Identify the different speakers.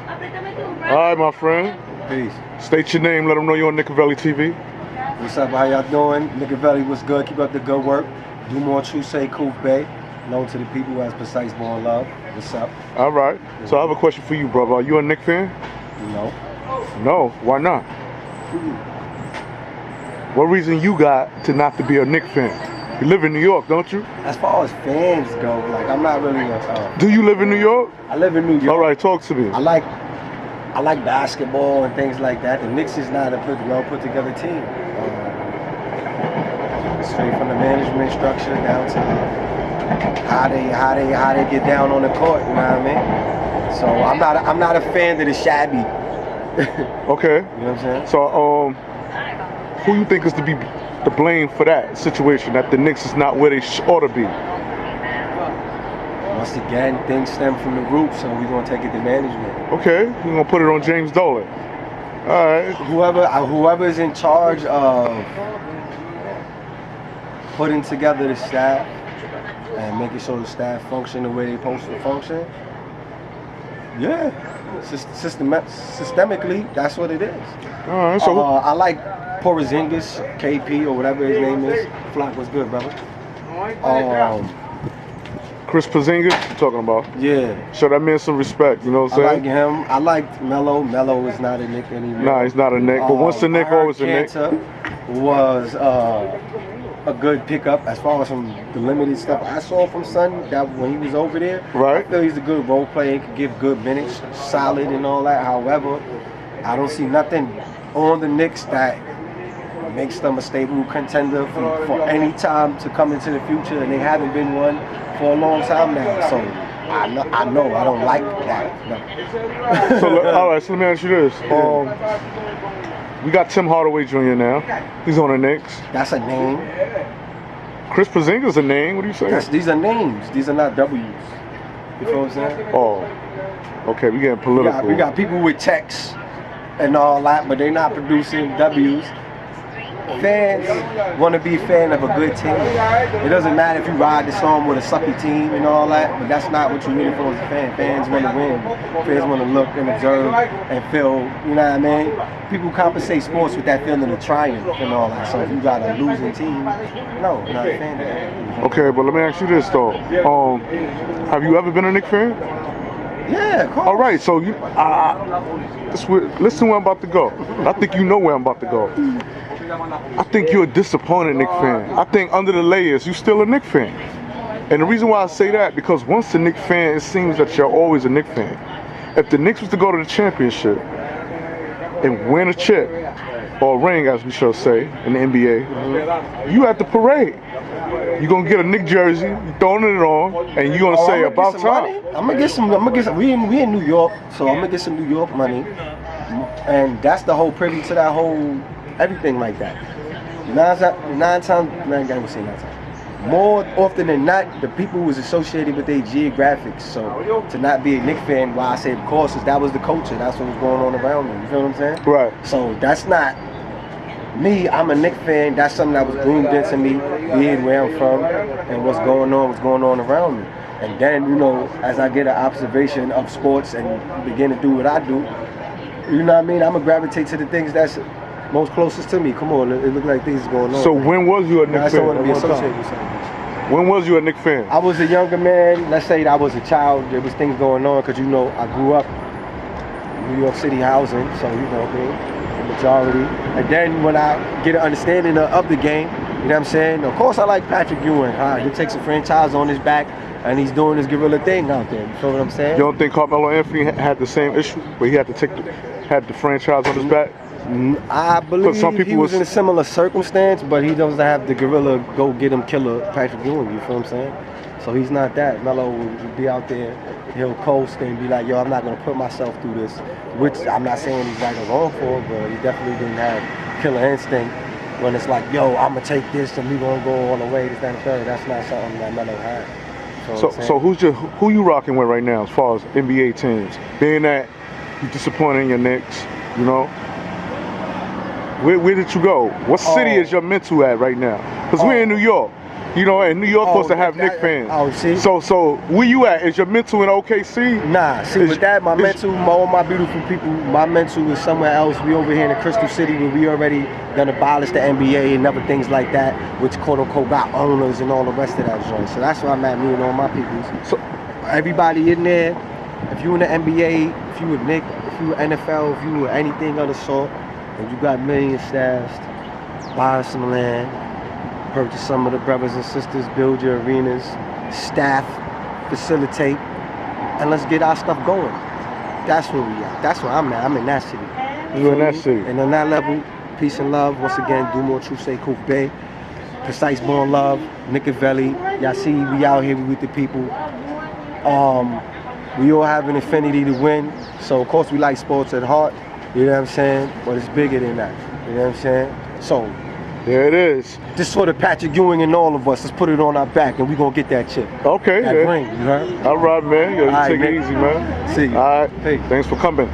Speaker 1: All right, my friend.
Speaker 2: Peace.
Speaker 1: State your name. Let them know you're on Knikaveli TV.
Speaker 2: What's up? How y'all doing? Knikaveli, what's good? Keep up the good work. Do more true say Koof Bay. Known to the people as Precise Born Love. What's up?
Speaker 1: All right. So I have a question for you, brother. Are you a Knicks fan?
Speaker 2: No.
Speaker 1: No. Why not? What reason you got to not to be a Knicks fan? You live in New York, don't you?
Speaker 2: As far as fans go, like I'm not really a.
Speaker 1: Do you live in New York?
Speaker 2: I live in New York.
Speaker 1: All right, talk to me.
Speaker 2: I like basketball and things like that. The Knicks is not a well put together team. Straight from the management structure down to how they get down on the court. You know what I mean? So I'm not a fan of the shabby.
Speaker 1: Okay.
Speaker 2: You know what I'm saying?
Speaker 1: So who you think is to be the blame for that situation, that the Knicks is not where they ought to be?
Speaker 2: Once again, things stem from the root, so we're gonna take it to management.
Speaker 1: Okay, we're gonna put it on James Dolan. All right.
Speaker 2: Whoever is in charge of putting together the staff and making sure the staff function the way they're supposed to function. Yeah, systemically, that's what it is.
Speaker 1: All right. So
Speaker 2: I like Porzingis, KP or whatever his name is. Flock was good, brother.
Speaker 1: Chris Porzingis, you talking about?
Speaker 2: Yeah.
Speaker 1: Show that man some respect, you know what I'm saying?
Speaker 2: I like him. I liked Melo. Melo is not a Knick anymore.
Speaker 1: Nah, he's not a Knick. But once a Knick, always a Knick.
Speaker 2: Was a good pickup as far as from the limited stuff I saw from Son. That when he was over there,
Speaker 1: right?
Speaker 2: I feel he's a good role player. He could give good minutes, solid and all that. However, I don't see nothing on the Knicks that makes them a stable contender for any time to come into the future, and they haven't been one for a long time now. So I know I don't like that. No.
Speaker 1: So all right, so let me ask you this: we got Tim Hardaway Jr. now. He's on the Knicks.
Speaker 2: That's a name.
Speaker 1: Chris Porzingis is a name. What do you say?
Speaker 2: These are names. These are not W's. You feel what I'm saying?
Speaker 1: Oh, okay. We getting political.
Speaker 2: We got people with checks and all that, but they're not producing W's. Fans want to be a fan of a good team. It doesn't matter if you ride the storm with a sucky team and all that, but that's not what you're really for as a fan. Fans want to win. Fans want to look and observe and feel, you know what I mean? People compensate sports with that feeling of triumph and all that. So if you got a losing team, no, not a fan of that.
Speaker 1: Okay, but let me ask you this though. Have you ever been a Knicks fan?
Speaker 2: Yeah, of course.
Speaker 1: All right, so you, listen where I'm about to go. I think you know where I'm about to go. I think you're a disappointed Knicks fan. I think under the layers, you're still a Knicks fan. And the reason why I say that, because once a Knicks fan, it seems that you're always a Knicks fan. If the Knicks was to go to the championship and win a chip, or a ring, as we shall say, in the NBA, you at the parade. You're gonna get a Knicks jersey, you throwing it on, and you're gonna say about time.
Speaker 2: I'm gonna get some. We in New York, so I'm gonna get some New York money, and that's the whole privy to that whole everything like that. Nine times, more often than not, the people was associated with their geographics. So to not be a Knicks fan, why I say of course is that was the culture. That's what was going on around me. You feel what I'm saying?
Speaker 1: Right.
Speaker 2: So that's not me. I'm a Knicks fan. That's something that was groomed into me, being where I'm from and what's going on around me. And then, you know, as I get an observation of sports and begin to do what I do, you know what I mean? I'm gonna gravitate to the things that's most closest to me. Come on, it look like things going on.
Speaker 1: So when was you a Knicks fan?
Speaker 2: I want to be associated with something.
Speaker 1: When was you a Knicks fan?
Speaker 2: I was a younger man. Let's say that I was a child. There was things going on because, you know, I grew up in New York City housing, so, you know what I mean, the majority. And then when I get an understanding of the game, you know what I'm saying? Of course I like Patrick Ewing. He takes a franchise on his back and he's doing his guerrilla thing out there. You feel what I'm saying?
Speaker 1: You don't think Carmelo Anthony had the same issue where he had to had the franchise on his back?
Speaker 2: I believe he was in a similar circumstance, but he doesn't have the gorilla go get him killer Patrick Ewing, you feel what I'm saying? So he's not that. Melo will be out there, he'll coast and be like, yo, I'm not gonna put myself through this, which I'm not saying he's right or wrong for, but he definitely didn't have killer instinct when it's like, yo, I'm gonna take this and we gonna go all the way, this, that, and third. That's not something that Melo had.
Speaker 1: So who you rocking with right now as far as NBA teams? Being that you're disappointed in your Knicks, you know? Where did you go? What city is your mental at right now? Because we're in New York. You know, and New York supposed to have
Speaker 2: that-
Speaker 1: Knicks fans.
Speaker 2: oh, see?
Speaker 1: So where you at? Is your mental in OKC?
Speaker 2: Nah, see with that, my mental, all my beautiful people, my mental is somewhere else. We over here in the Crystal City where we already done abolished the NBA and other things like that, which quote unquote got owners and all the rest of that joint. So that's why I'm at, me and all my people.
Speaker 1: So,
Speaker 2: Everybody in there, if you in the NBA, if you a Knick, if you NFL, if you anything of the sort, and you got millions stashed, buy some land, purchase some of the brothers and sisters, build your arenas, staff, facilitate, and let's get our stuff going. That's where we at. That's where I'm at. I'm in that city.
Speaker 1: you in that city.
Speaker 2: And on that level, peace and love. Once again, do more true say Coop Bay. Precise born love, Knikaveli. Y'all see we out here with the people. We all have an affinity to win. So of course we like sports at heart. You know what I'm saying? But it's bigger than that. You know what I'm saying? So
Speaker 1: There it is.
Speaker 2: this sort of Patrick Ewing and all of us, let's put it on our back and we gonna get that chip.
Speaker 1: Okay.
Speaker 2: That
Speaker 1: yeah.
Speaker 2: ring, you heard?
Speaker 1: All right, man. Yo, you
Speaker 2: All right,
Speaker 1: take it
Speaker 2: man.
Speaker 1: easy, man.
Speaker 2: See you.
Speaker 1: All right.
Speaker 2: Peace.
Speaker 1: Thanks for coming.